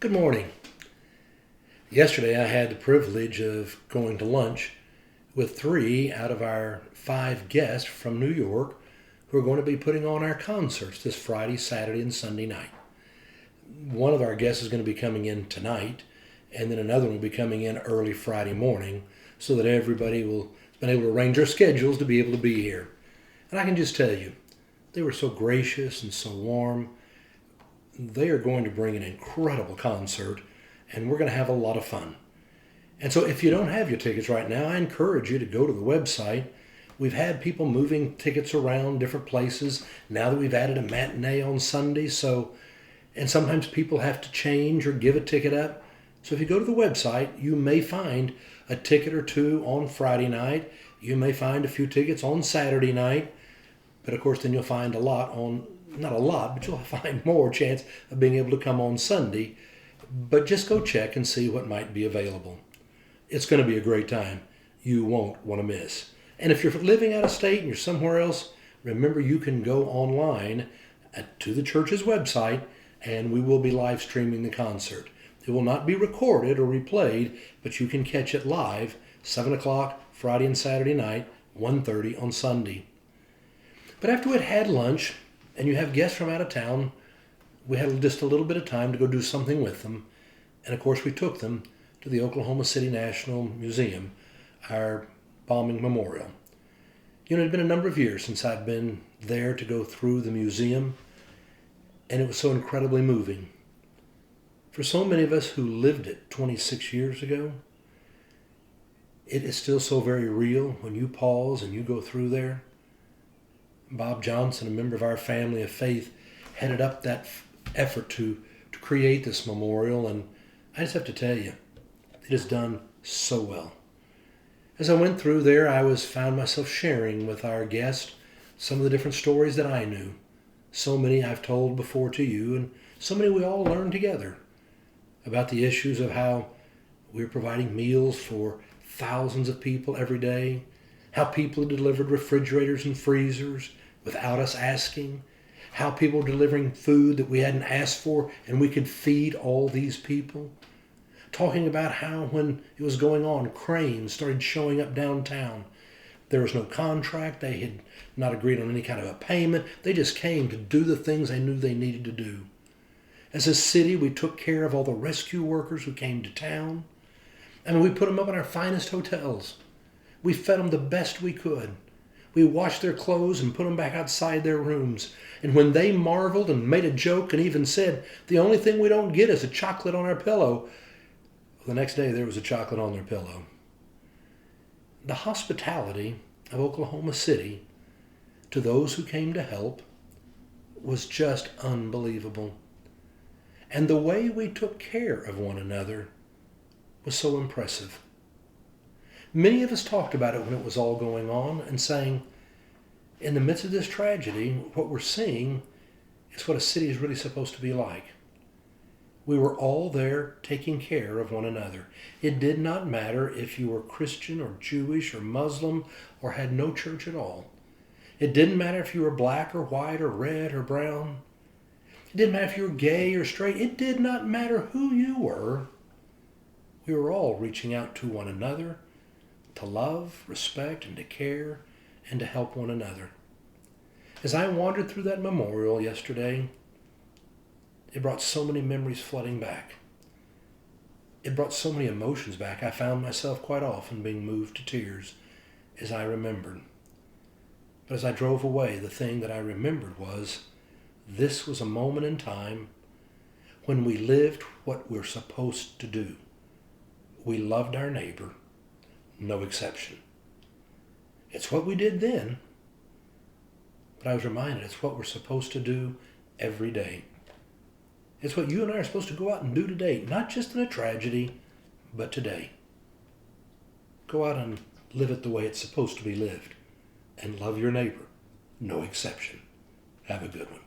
Good morning. Yesterday I had the privilege of going to lunch with 3 out of our 5 guests from New York who are going to be putting on our concerts this Friday, Saturday, and Sunday night. One of our guests is going to be coming in tonight, and then another one will be coming in early Friday morning so that everybody will have been able to arrange their schedules to be able to be here. And I can just tell you, they were so gracious and so warm. They are going to bring an incredible concert, and we're going to have a lot of fun. And so if you don't have your tickets right now, I encourage you to go to the website. We've had people moving tickets around different places now that we've added a matinee on Sunday. And sometimes people have to change or give a ticket up. So if you go to the website, you may find a ticket or two on Friday night. You may find a few tickets on Saturday night. But of course, then you'll find not a lot, but you'll find more chance of being able to come on Sunday. But just go check and see what might be available. It's going to be a great time. You won't want to miss. And if you're living out of state and you're somewhere else, remember you can go online to the church's website, and we will be live streaming the concert. It will not be recorded or replayed, but you can catch it live, 7 o'clock Friday and Saturday night, 1:30 on Sunday. But after we'd had lunch, and you have guests from out of town, we had just a little bit of time to go do something with them. And of course we took them to the Oklahoma City National Museum, our bombing memorial. It had been a number of years since I'd been there to go through the museum, and it was so incredibly moving. For so many of us who lived it 26 years ago, it is still so very real when you pause and you go through there. Bob Johnson, a member of our family of faith, headed up that effort to create this memorial, and I just have to tell you, it is done so well. As I went through there, I found myself sharing with our guests some of the different stories that I knew. So many I've told before to you, and so many we all learned together about the issues of how we're providing meals for thousands of people every day, how people delivered refrigerators and freezers without us asking, how people were delivering food that we hadn't asked for and we could feed all these people. Talking about how when it was going on, cranes started showing up downtown. There was no contract. They had not agreed on any kind of a payment. They just came to do the things they knew they needed to do. As a city, we took care of all the rescue workers who came to town. We put them up in our finest hotels. We fed them the best we could. We washed their clothes and put them back outside their rooms. And when they marveled and made a joke and even said, the only thing we don't get is a chocolate on our pillow, the next day there was a chocolate on their pillow. The hospitality of Oklahoma City to those who came to help was just unbelievable. And the way we took care of one another was so impressive. Many of us talked about it when it was all going on and saying, in the midst of this tragedy, what we're seeing is what a city is really supposed to be like. We were all there taking care of one another. It did not matter if you were Christian or Jewish or Muslim or had no church at all. It didn't matter if you were black or white or red or brown. It didn't matter if you were gay or straight. It did not matter who you were. We were all reaching out to one another to love, respect, and to care, and to help one another. As I wandered through that memorial yesterday, it brought so many memories flooding back. It brought so many emotions back. I found myself quite often being moved to tears as I remembered. But as I drove away, the thing that I remembered was this was a moment in time when we lived what we're supposed to do. We loved our neighbor. No exception. It's what we did then, but I was reminded it's what we're supposed to do every day. It's what you and I are supposed to go out and do today, not just in a tragedy, but today. Go out and live it the way it's supposed to be lived, and love your neighbor. No exception. Have a good one.